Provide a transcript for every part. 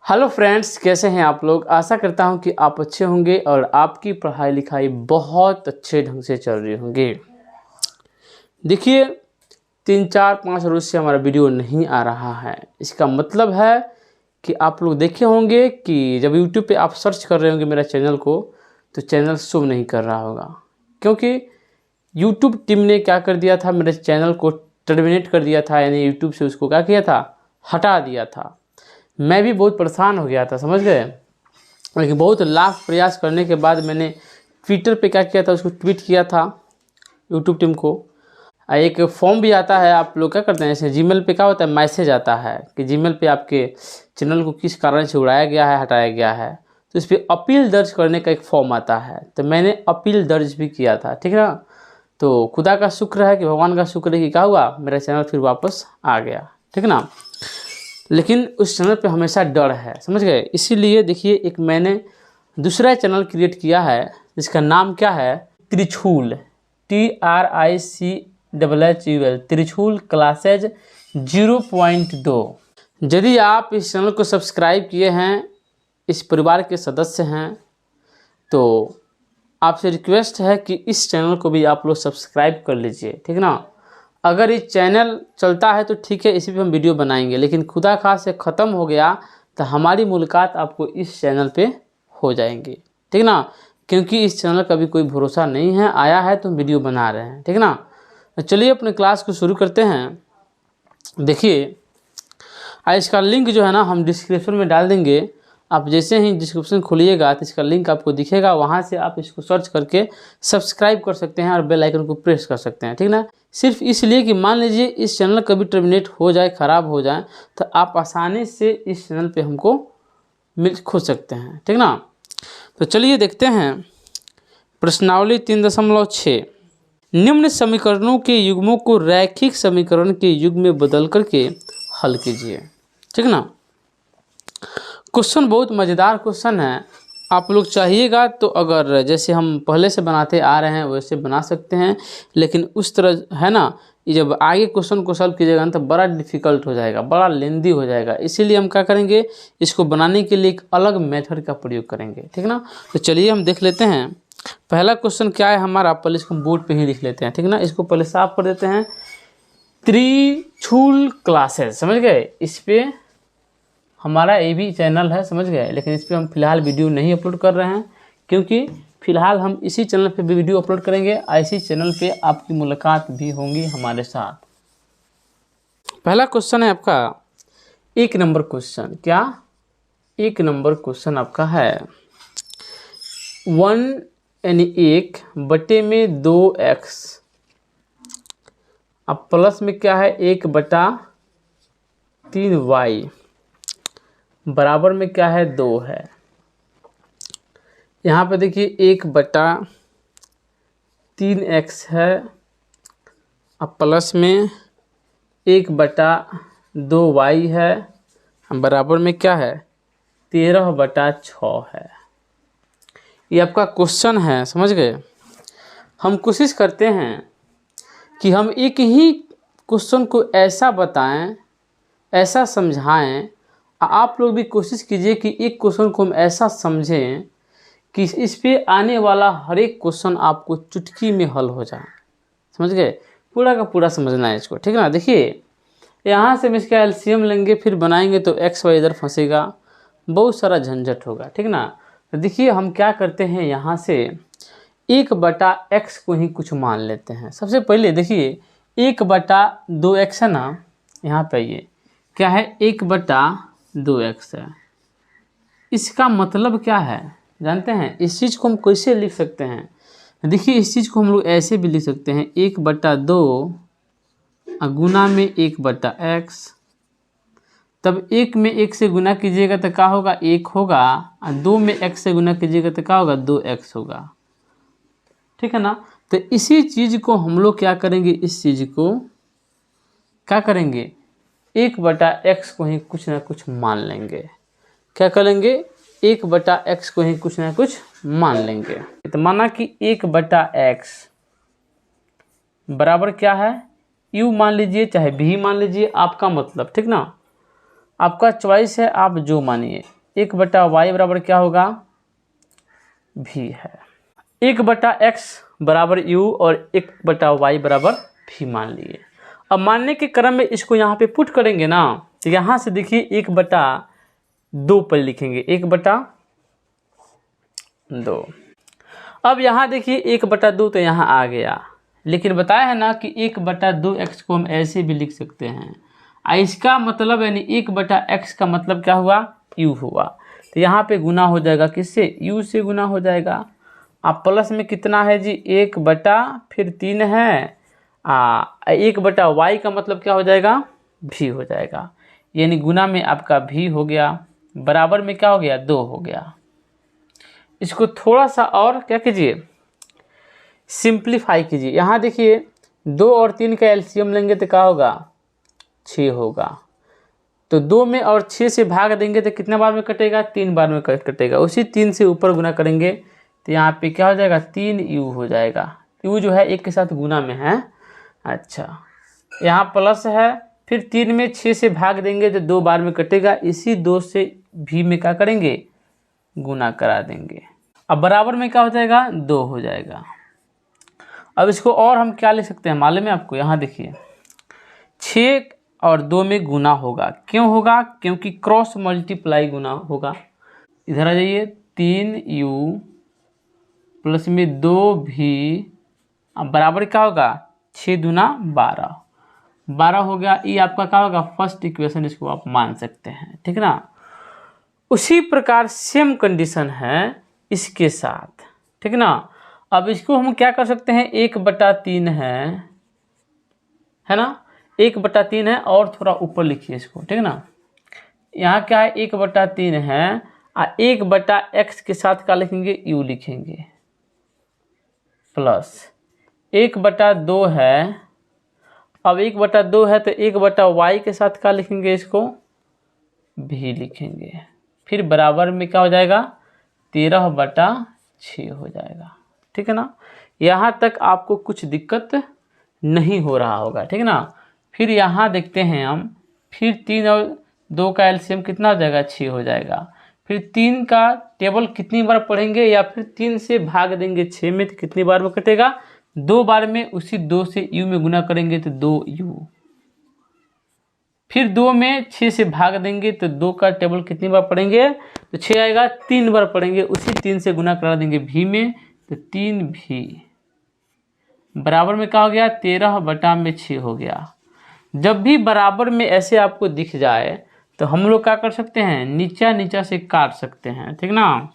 Hello friends, कैसे हैं आप लोग। आशा करता हूं कि आप अच्छे होंगे और आपकी पढ़ाई लिखाई बहुत अच्छे ढंग से चल रही होंगी। देखिए 3-4-5 रोज से हमारा वीडियो नहीं आ रहा है। इसका मतलब है कि आप लोग देखे होंगे कि जब यूट्यूब पे आप सर्च कर रहे होंगे मेरा चैनल को, तो चैनल शो नहीं कर रहा होगा, क्योंकि यूट्यूब टीम ने क्या कर दिया था, मेरे चैनल को टर्मिनेट कर दिया था। यानी यूट्यूब से उसको क्या किया था, हटा दिया था। मैं भी बहुत परेशान हो गया था, समझ गए। लेकिन बहुत लाख प्रयास करने के बाद मैंने ट्विटर पे क्या किया था, उसको ट्वीट किया था यूट्यूब टीम को। एक फॉर्म भी आता है, आप लोग क्या करते हैं, जैसे जीमेल पे क्या होता है, मैसेज आता है कि जीमेल पे आपके चैनल को किस कारण से उड़ाया गया है, हटाया गया है। तो इस पर अपील दर्ज करने का एक फॉर्म आता है, तो मैंने अपील दर्ज भी किया था, ठीक है ना। तो खुदा का शुक्र है, कि भगवान का शुक्र है कि क्या हुआ, मेरा चैनल फिर वापस आ गया, ठीक है ना। लेकिन उस चैनल पे हमेशा डर है, समझ गए। इसीलिए देखिए एक मैंने दूसरा चैनल क्रिएट किया है, जिसका नाम क्या है, त्रिशूल, TRICHUL, त्रिशूल क्लासेज 0.2। यदि आप इस चैनल को सब्सक्राइब किए हैं, इस परिवार के सदस्य हैं, तो आपसे रिक्वेस्ट है कि इस चैनल को भी आप लोग सब्सक्राइब कर लीजिए, ठीक है ना। अगर ये चैनल चलता है तो ठीक है, इसी पे हम वीडियो बनाएंगे, लेकिन खुदा खास से ख़त्म हो गया तो हमारी मुलाकात आपको इस चैनल पे हो जाएंगी, ठीक ना। क्योंकि इस चैनल का भी कोई भरोसा नहीं है, आया है तो हम वीडियो बना रहे हैं, ठीक ना। तो चलिए अपने क्लास को शुरू करते हैं। देखिए इसका लिंक जो है ना, हम डिस्क्रिप्शन में डाल देंगे। आप जैसे ही डिस्क्रिप्शन खोलिएगा तो इसका लिंक आपको दिखेगा, वहाँ से आप इसको सर्च करके सब्सक्राइब कर सकते हैं और बेल आइकन को प्रेस कर सकते हैं, ठीक ना। सिर्फ इसलिए कि मान लीजिए इस चैनल कभी टर्मिनेट हो जाए, ख़राब हो जाए, तो आप आसानी से इस चैनल पे हमको खोज सकते हैं, ठीक ना। तो चलिए देखते हैं प्रश्नावली 3.6। निम्न समीकरणों के युग्मों को रैखिक समीकरण के युग्म में बदल करके हल कीजिए, ठीक ना। क्वेश्चन बहुत मज़ेदार क्वेश्चन है। आप लोग चाहिएगा तो अगर जैसे हम पहले से बनाते आ रहे हैं वैसे बना सकते हैं, लेकिन उस तरह है ना, ये जब आगे क्वेश्चन को सॉल्व कीजिएगा ना तो बड़ा डिफ़िकल्ट हो जाएगा, बड़ा लेंदी हो जाएगा। इसीलिए हम क्या करेंगे, इसको बनाने के लिए एक अलग मेथड का प्रयोग करेंगे, ठीक ना। तो चलिए हम देख लेते हैं पहला क्वेश्चन क्या है हमारा। पहले इसको बोर्ड पर ही लिख लेते हैं, ठीक ना। इसको पहले साफ कर देते हैं। त्रिशूल क्लासेस, समझ गए। इस पर हमारा ये भी चैनल है, समझ गए, लेकिन इस पर हम फिलहाल वीडियो नहीं अपलोड कर रहे हैं, क्योंकि फिलहाल हम इसी चैनल पे भी वीडियो अपलोड करेंगे। इसी चैनल पे आपकी मुलाकात भी होंगी हमारे साथ। पहला क्वेश्चन है आपका 1 नंबर क्वेश्चन। क्या 1 नंबर क्वेश्चन आपका है 1 यानी 1 बटे में 2x, अब प्लस में क्या है 1/3y, बराबर में क्या है 2 है। यहाँ पे देखिए 1/3x है, अब प्लस में 1/2y है, बराबर में क्या है 13/6 है। ये आपका क्वेश्चन है, समझ गए। हम कोशिश करते हैं कि हम एक ही क्वेश्चन को ऐसा बताएं, ऐसा समझाएं। आप लोग भी कोशिश कीजिए कि एक क्वेश्चन को हम ऐसा समझें कि इस पे आने वाला हर एक क्वेश्चन आपको चुटकी में हल हो जाए, समझ गए। पूरा का पूरा समझना है इसको, ठीक है ना। देखिए यहाँ से हम इसका एलसीएम लेंगे, फिर बनाएंगे तो एक्स वाई इधर फंसेगा, बहुत सारा झंझट होगा, ठीक ना। तो देखिए हम क्या करते हैं, यहाँ से 1/x को ही कुछ मान लेते हैं। सबसे पहले देखिए 1/2x है ना, यहाँ पे ये क्या है 1/2x है। इसका मतलब क्या है जानते हैं, इस चीज़ को हम कैसे लिख सकते हैं। देखिए इस चीज़ को हम लोग ऐसे भी लिख सकते हैं 1/2 गुना में 1/x, तब 1 में 1 से गुना कीजिएगा तो क्या होगा 1 होगा, और 2 में x से गुना कीजिएगा तो क्या होगा 2x होगा, ठीक है ना। तो इसी चीज़ को हम लोग क्या करेंगे, इस चीज़ को क्या करेंगे 1/x को ही कुछ ना कुछ मान लेंगे। क्या करेंगे 1/x को ही कुछ ना कुछ मान लेंगे। तो माना कि 1/x बराबर क्या है, u मान लीजिए चाहे v मान लीजिए, आपका मतलब, ठीक ना। आपका चॉइस है, आप जो मानिए। 1/y बराबर क्या होगा, भी है। 1/x बराबर u और 1/y बराबर भी मान लिए। अब मानने के क्रम में इसको यहाँ पे पुट करेंगे ना, तो यहाँ से देखिए 1/2 पर लिखेंगे, 1/2। अब यहाँ देखिए 1/2 तो यहाँ आ गया, लेकिन बताया है ना कि 1/2x को हम ऐसे भी लिख सकते हैं। इसका मतलब यानी 1/x का मतलब क्या हुआ, u हुआ। तो यहाँ पे गुना हो जाएगा किससे, u से गुना हो जाएगा। अब प्लस में कितना है जी, 1/3 है 1/y का मतलब क्या हो जाएगा, भी हो जाएगा। यानी गुना में आपका भी हो गया, बराबर में क्या हो गया, 2 हो गया। इसको थोड़ा सा और क्या कीजिए, सिंप्लीफाई कीजिए। यहाँ देखिए 2 और 3 का एलसीएम लेंगे तो क्या होगा, 6 होगा। तो 2 में और 6 से भाग देंगे तो कितने बार में कटेगा, 3 बार में कटेगा। उसी 3 से ऊपर गुना करेंगे तो यहाँ पे क्या हो जाएगा, 3u हो जाएगा। u जो है 1 के साथ गुना में है। अच्छा, यहाँ प्लस है, फिर 3 में 6 से भाग देंगे तो 2 बार में कटेगा। इसी 2 से भी में क्या करेंगे, गुना करा देंगे। अब बराबर में क्या हो जाएगा, 2 हो जाएगा। अब इसको और हम क्या लिख सकते हैं मालूम है आपको, यहाँ देखिए 6 और 2 में गुना होगा। क्यों होगा, क्योंकि क्रॉस मल्टीप्लाई गुना होगा। इधर आ जाइए, 3u प्लस में 2v, अब बराबर क्या होगा, 6 दूना 12, 12 हो गया। ये आपका क्या होगा, फर्स्ट इक्वेशन, इसको आप मान सकते हैं, ठीक ना। उसी प्रकार सेम कंडीशन है इसके साथ, ठीक ना। अब इसको हम क्या कर सकते हैं, 1/3 है ना, 1/3 है, और थोड़ा ऊपर लिखिए इसको, ठीक ना। यहाँ क्या है, 1/3 है, 1/x के साथ क्या लिखेंगे, u लिखेंगे, प्लस 1/2 है। अब 1/2 है तो 1/y के साथ क्या लिखेंगे, इसको भी लिखेंगे। फिर बराबर में क्या हो जाएगा, 13/6 हो जाएगा, ठीक है ना। यहाँ तक आपको कुछ दिक्कत नहीं हो रहा होगा, ठीक ना। फिर यहाँ देखते हैं हम, फिर 3 और 2 का एलसीएम कितना हो जाएगा, 6 हो जाएगा। फिर 3 का टेबल कितनी बार पढ़ेंगे, या फिर 3 से भाग देंगे 6 में तो कितनी बार में कटेगा, 2 बार में। उसी 2 से u में गुना करेंगे तो 2u। फिर 2 में 6 से भाग देंगे तो 2 का टेबल कितनी बार पढ़ेंगे, तो 6 आएगा, 3 बार पढ़ेंगे। उसी 3 से गुना करा देंगे v में, तो 3v बराबर में क्या हो गया, 13/6 हो गया। जब भी बराबर में ऐसे आपको दिख जाए तो हम लोग क्या कर सकते हैं, नीचा से काट सकते हैं, ठीक ना।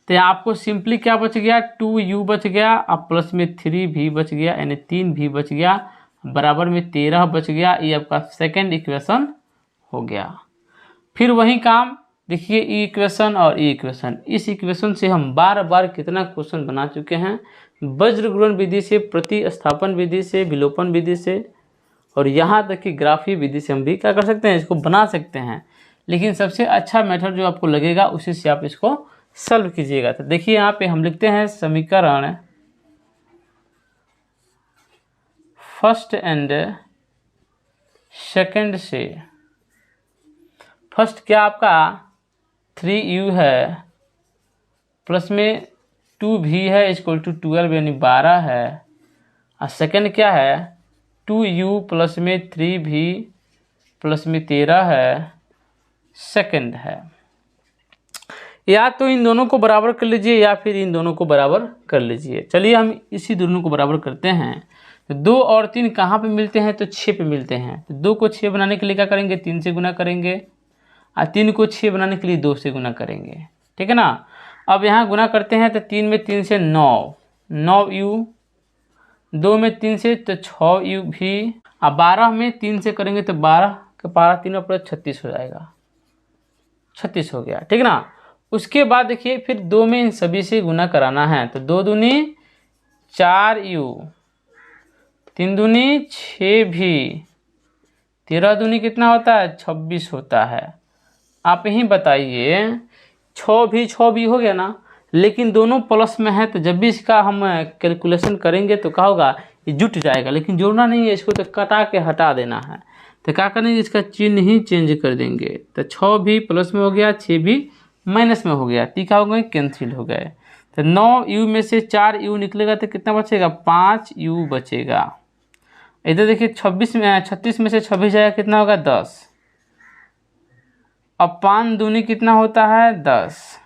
तो आपको सिंपली क्या बच गया, 2u बच गया, अब प्लस में 3v बच गया, यानी 3v बच गया, बराबर में 13 बच गया। ये आपका सेकंड इक्वेशन हो गया। फिर वही काम देखिए, ई इक्वेशन और ई इक्वेशन। इस इक्वेशन से हम बार बार कितना क्वेश्चन बना चुके हैं, वज्र गुणन विधि से, प्रतिस्थापन विधि से, विलोपन विधि से, और यहाँ तक कि ग्राफी विधि से हम भी क्या कर सकते हैं, इसको बना सकते हैं। लेकिन सबसे अच्छा मेथड जो आपको लगेगा उसी से आप इसको सॉल्व कीजिएगा। तो देखिए यहाँ पे हम लिखते हैं समीकरण फर्स्ट एंड सेकंड से। फर्स्ट क्या आपका 3u है, प्लस में 2v है, इक्वल टू 12 यानी 12 है। और सेकंड क्या है, 2u प्लस में 3v प्लस में 13 है, सेकंड है। या तो इन दोनों को बराबर कर लीजिए या फिर इन दोनों को बराबर कर लीजिए। चलिए हम इसी दोनों को बराबर करते हैं। तो 2 और 3 कहाँ पे मिलते हैं, तो 6 पे मिलते हैं। तो 2 को 6 बनाने के लिए क्या करेंगे, 3 से गुना करेंगे, और 3 को 6 बनाने के लिए 2 से गुना करेंगे, ठीक है ना। अब यहाँ गुना करते हैं तो 3 में 3 से 9u, 2 में 3 से तो 6u भी, और 12 में 3 से करेंगे तो 12 का 12 3 पर 36 हो जाएगा, 36 हो गया, ठीक ना। उसके बाद देखिए फिर 2 में इन सभी से गुना कराना है। तो 2 दूनी 4u, 3 दूनी 6v, 13 दूनी कितना होता है, 26 होता है। आप ही बताइए, 6v हो गया ना, लेकिन दोनों प्लस में है, तो जब भी इसका हम कैलकुलेशन करेंगे तो क्या होगा, ये जुट जाएगा। लेकिन जोड़ना नहीं है इसको, तो कटा के हटा देना है। तो क्या करेंगे, इसका चिन्ह ही चेंज कर देंगे। तो 6 भी प्लस में हो गया, 6 भी माइनस में हो गया, तो क्या हो गए, कैंसिल हो गए। तो 9u में से 4u निकलेगा तो कितना बचेगा, 5u बचेगा। इधर देखिए 36 में से 26 जाएगा, कितना होगा, 10। अब 5 दूनी कितना होता है, 10,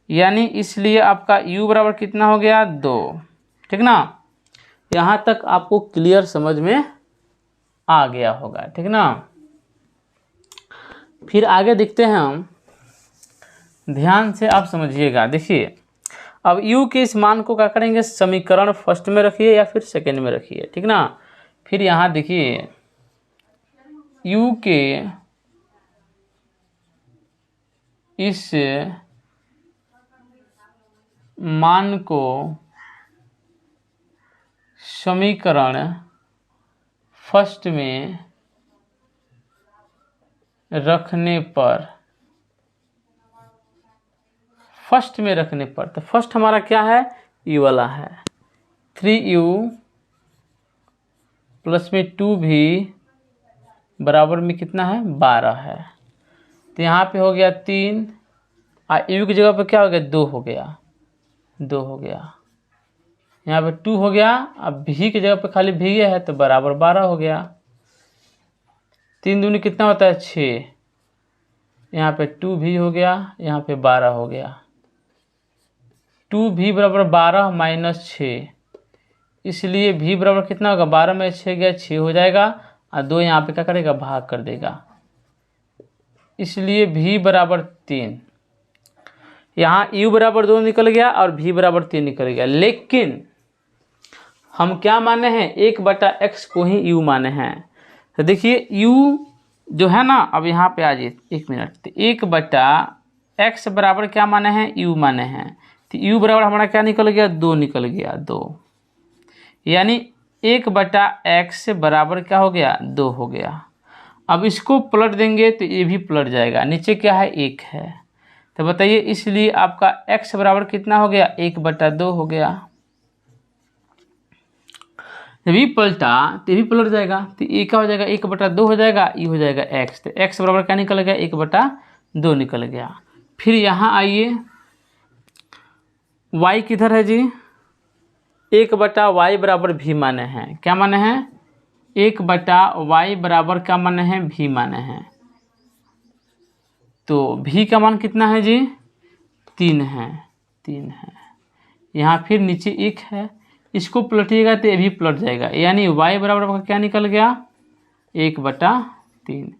यानी इसलिए आपका u बराबर कितना हो गया, 2। ठीक ना, यहाँ तक आपको क्लियर समझ में आ गया होगा। ठीक ना, फिर आगे देखते हैं हम, ध्यान से आप समझिएगा। देखिए अब u के इस मान को क्या करेंगे, समीकरण फर्स्ट में रखिए या फिर सेकंड में रखिए। ठीक ना, फिर यहाँ देखिए u के इस मान को समीकरण फर्स्ट में रखने पर, तो फर्स्ट हमारा क्या है, u वाला है। 3u प्लस में 2 भी बराबर में कितना है, 12 है। तो यहाँ पे हो गया 3, u की जगह पे क्या हो गया, 2 हो गया, 2 हो गया। यहाँ पे 2 हो गया, अब v की जगह पे खाली v है तो बराबर 12 हो गया। 3 दूनी कितना होता है, 6, यहाँ पे 2v हो गया, यहाँ पे 12 हो गया। 2v बराबर 12 माइनस 6, इसलिए v बराबर कितना होगा, 12 में 6 गया, 6 हो जाएगा, और 2 यहाँ पे क्या करेगा, भाग कर देगा, इसलिए v बराबर 3। यहाँ u बराबर 2 निकल गया और v बराबर 3 निकल गया, लेकिन हम क्या माने हैं, 1/x को ही u माने हैं। तो देखिए u जो है ना, अब यहाँ पे आ जाइए 1 मिनट, तो 1/x बराबर क्या माने हैं, u माने हैं। तो u बराबर हमारा क्या निकल गया, 2 निकल गया, 2, यानी 1/x बराबर क्या हो गया, 2 हो गया। अब इसको पलट देंगे तो ये भी पलट जाएगा, नीचे क्या है, 1 है। तो बताइए, इसलिए आपका x बराबर कितना हो गया, 1/2 हो गया। जब भी पलटा तो भी पलट जाएगा, तो ये क्या हो जाएगा, 1/2 हो जाएगा, ये हो जाएगा x। तो x बराबर क्या निकल गया, 1/2 निकल गया। फिर यहाँ आइए, y किधर है जी, 1/y बराबर v माने हैं, क्या माने हैं, 1/y बराबर क्या माने हैं, v माने हैं। तो v का मान कितना है जी, 3 है, 3 है। यहाँ फिर नीचे 1 है, इसको पलटिएगा तो ये भी पलट जाएगा, यानी y बराबर का क्या निकल गया, 1/3।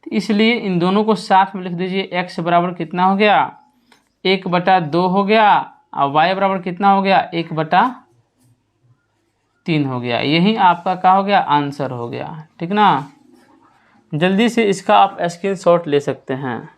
तो इसलिए इन दोनों को साथ में लिख दीजिए, x बराबर कितना हो गया, 1/2 हो गया, और y बराबर कितना हो गया, 1/3 हो गया। यही आपका क्या हो गया, आंसर हो गया। ठीक ना, जल्दी से इसका आप स्क्रीनशॉट ले सकते हैं।